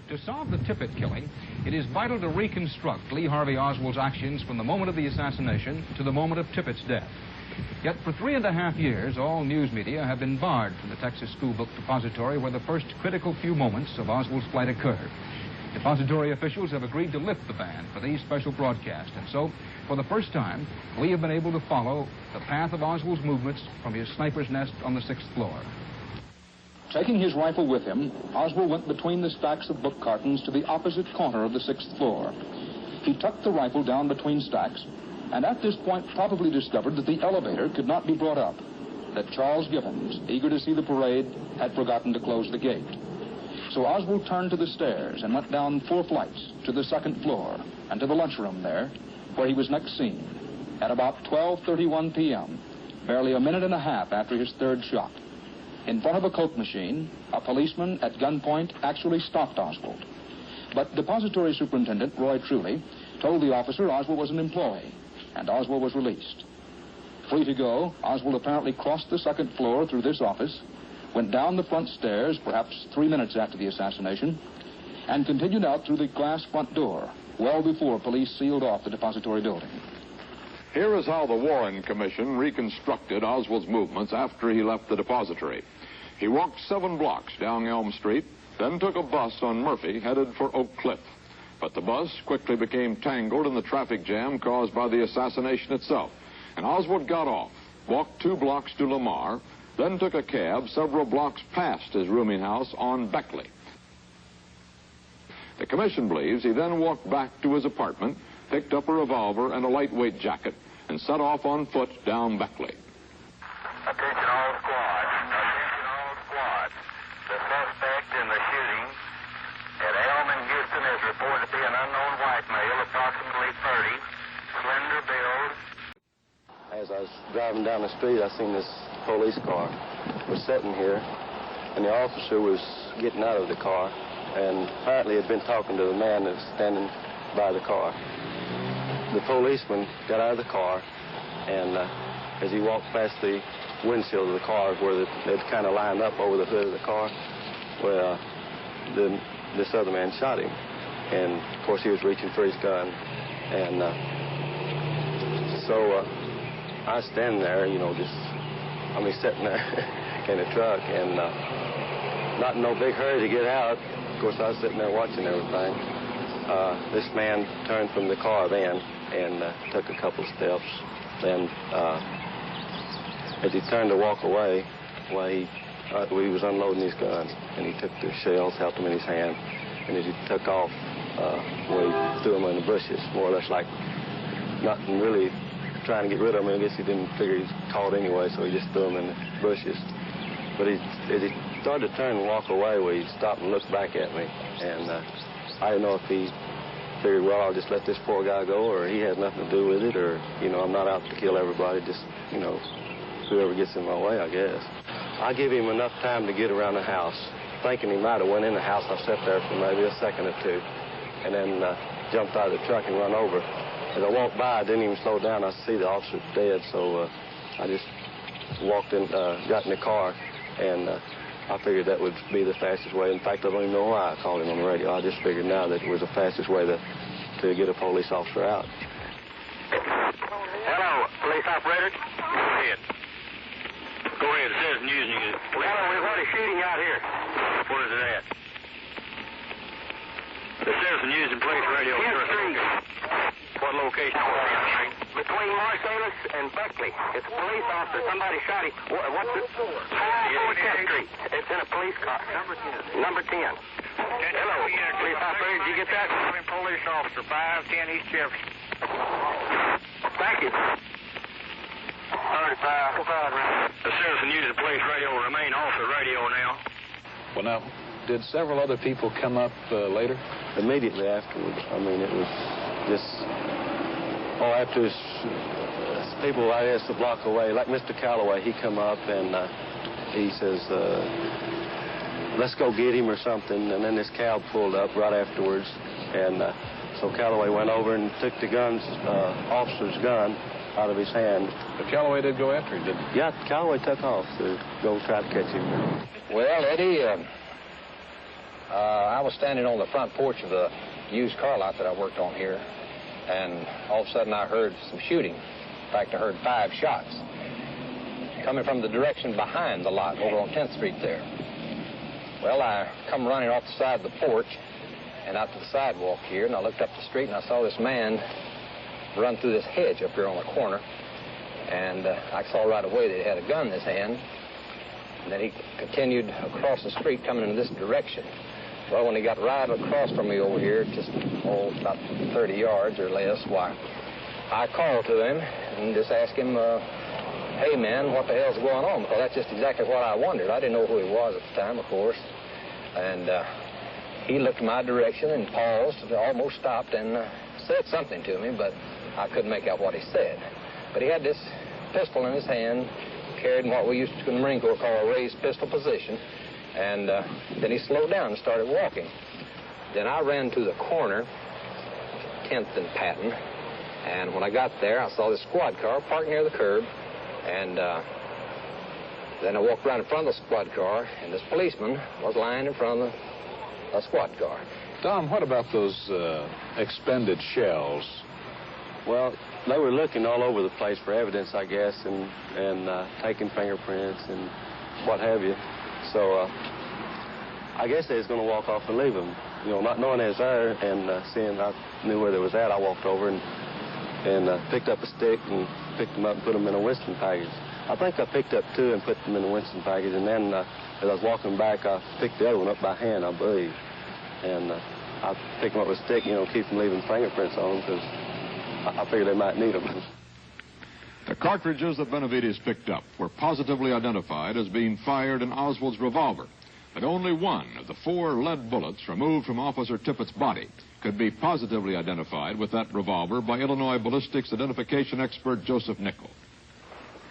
To solve the Tippit killing, it is vital to reconstruct Lee Harvey Oswald's actions from the moment of the assassination to the moment of Tippit's death. Yet for 3.5 years, all news media have been barred from the Texas School Book Depository where the first critical few moments of Oswald's flight occurred. Depository officials have agreed to lift the ban for these special broadcasts, and so, for the first time, we have been able to follow the path of Oswald's movements from his sniper's nest on the 6th floor. Taking his rifle with him, Oswald went between the stacks of book cartons to the opposite corner of the 6th floor. He tucked the rifle down between stacks, and at this point probably discovered that the elevator could not be brought up, that Charles Gibbons, eager to see the parade, had forgotten to close the gate. So Oswald turned to the stairs and went down 4 flights to the 2nd floor and to the lunchroom there, where he was next seen at about 12:31 p.m., barely a minute and a half after his 3rd shot. In front of a Coke machine, a policeman at gunpoint actually stopped Oswald. But Depository Superintendent Roy Truly told the officer Oswald was an employee, and Oswald was released. Free to go, Oswald apparently crossed the 2nd floor through this office, went down the front stairs, perhaps 3 minutes after the assassination, and continued out through the glass front door, well before police sealed off the depository building. Here is how the Warren Commission reconstructed Oswald's movements after he left the depository. He walked 7 blocks down Elm Street, then took a bus on Murphy headed for Oak Cliff. But the bus quickly became tangled in the traffic jam caused by the assassination itself, and Oswald got off, walked 2 blocks to Lamar, then took a cab several blocks past his rooming house on Beckley. The commission believes he then walked back to his apartment, picked up a revolver and a lightweight jacket, and set off on foot down Beckley. Attention all squads. Attention all squads. The suspect in the shooting at Elm in Houston is reported to be an unknown white male, approximately 30, slender build. As I was driving down the street, I seen this police car was sitting here, and the officer was getting out of the car, and apparently had been talking to the man that was standing by the car. The policeman got out of the car, and as he walked past the windshield of the car where they'd kind of lined up over the hood of the car, where this other man shot him. And, of course, he was reaching for his gun. And so I was standing there, you know, sitting there in the truck, and not in no big hurry to get out. Of course, I was sitting there watching everything. This man turned from the car then and took a couple steps. Then, as he turned to walk away, he was unloading his gun, and he took the shells, held them in his hand, and as he took off, he threw them in the bushes, more or less like nothing really trying to get rid of them. I guess he didn't figure he was caught anyway, so he just threw them in the bushes. But as he started to turn and walk away, he stopped and looked back at me, and I didn't know if he figured, well, I'll just let this poor guy go, or he has nothing to do with it, or, you know, I'm not out to kill everybody, just, you know, whoever gets in my way, I guess. I gave him enough time to get around the house, thinking he might have went in the house. I sat there for maybe a second or two, and then jumped out of the truck and run over. As I walked by, I didn't even slow down. I see the officer dead, so I just walked in, got in the car, and I figured that would be the fastest way. In fact, I don't even know why I called him on the radio. I just figured now that it was the fastest way to get a police officer out. Hello, police operator. Go ahead. Go ahead. It says news. Hello, we've had a shooting out here. Where is it at? It says the news and police radio. What location? Between Marsalis and Beckley. It's a police officer. Somebody shot him. What's it? 10th Street. It's in a police car. Number 10. Hello, police operator. Did you get that? Police officer, 510 East Jefferson. Thank you. 35. The Citizen News and Police Radio will remain off the radio now. Well, now, did several other people come up later? Immediately afterwards. I mean, it was just, after people, I guess, a block away, like Mr. Callaway, he come up and he says, let's go get him or something. And then this cab pulled up right afterwards. And so Callaway went over and took the officer's gun out of his hand. But Callaway did go after him, didn't he? Yeah, Callaway took off to go try to catch him. Well, Eddie, I was standing on the front porch of the used car lot that I worked on here, and all of a sudden I heard some shooting. In fact, I heard 5 shots coming from the direction behind the lot over on 10th Street there. Well, I come running off the side of the porch and out to the sidewalk here, and I looked up the street and I saw this man run through this hedge up here on the corner, and I saw right away that he had a gun in his hand, and then he continued across the street coming in this direction. Well, when he got right across from me over here, just about 30 yards or less, why, I called to him and just asked him, hey, man, what the hell's going on? Because that's just exactly what I wondered. I didn't know who he was at the time, of course. And he looked in my direction and paused, almost stopped, and said something to me, but I couldn't make out what he said. But he had this pistol in his hand, carried in what we used to in the Marine Corps call a raised pistol position, and then he slowed down and started walking. Then I ran to the corner, 10th and Patton, and when I got there, I saw this squad car parked near the curb, and then I walked around in front of the squad car, and this policeman was lying in front of the squad car. Tom, what about those expended shells? Well, they were looking all over the place for evidence, I guess, and taking fingerprints and what have you. So I guess they was going to walk off and leave them. You know, not knowing they was there and seeing I knew where they was at, I walked over and picked up a stick and picked them up and put them in a Winston package. I think I picked up 2 and put them in a Winston package, and then as I was walking back, I picked the other one up by hand, I believe. And I picked them up with a stick, you know, keep them leaving fingerprints on them, because I figured they might need them. The cartridges that Benavides picked up were positively identified as being fired in Oswald's revolver, but only one of the 4 lead bullets removed from Officer Tippit's body could be positively identified with that revolver by Illinois Ballistics Identification Expert Joseph Nicol.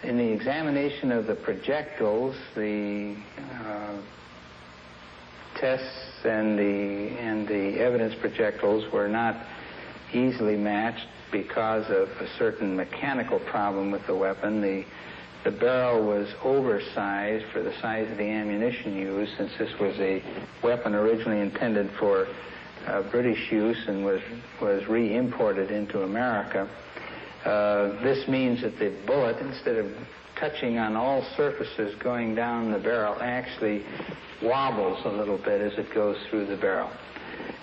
In the examination of the projectiles, the tests and the evidence projectiles were not easily matched because of a certain mechanical problem with the weapon. The barrel was oversized for the size of the ammunition used, since this was a weapon originally intended for British use and was re-imported into America. This means that the bullet, instead of touching on all surfaces going down the barrel, actually wobbles a little bit as it goes through the barrel.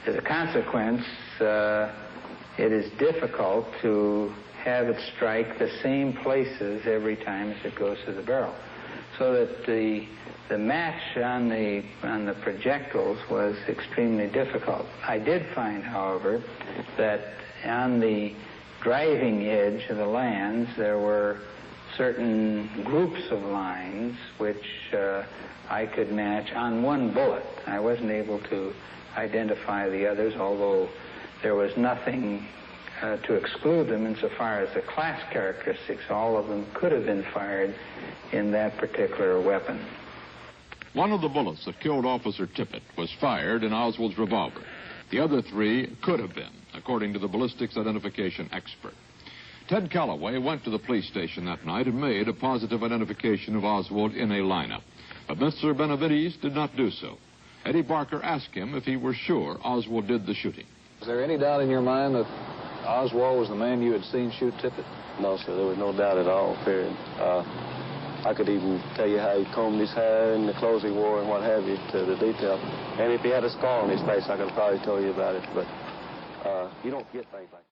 As a consequence, it is difficult to have it strike the same places every time as it goes through the barrel. So that the match on the projectiles was extremely difficult. I did find, however, that on the driving edge of the lands there were certain groups of lines which I could match on one bullet. I wasn't able to identify the others, although there was nothing to exclude them insofar as the class characteristics. All of them could have been fired in that particular weapon. One of the bullets that killed Officer Tippit was fired in Oswald's revolver. The other 3 could have been, according to the ballistics identification expert. Ted Callaway went to the police station that night and made a positive identification of Oswald in a lineup. But Mr. Benavides did not do so. Eddie Barker asked him if he were sure Oswald did the shooting. Is there any doubt in your mind that Oswald was the man you had seen shoot Tippit? No, sir, there was no doubt at all, period. I could even tell you how he combed his hair and the clothes he wore and what have you, to the detail. And if he had a scar on his face, I could have probably told you about it. But you don't get things like that.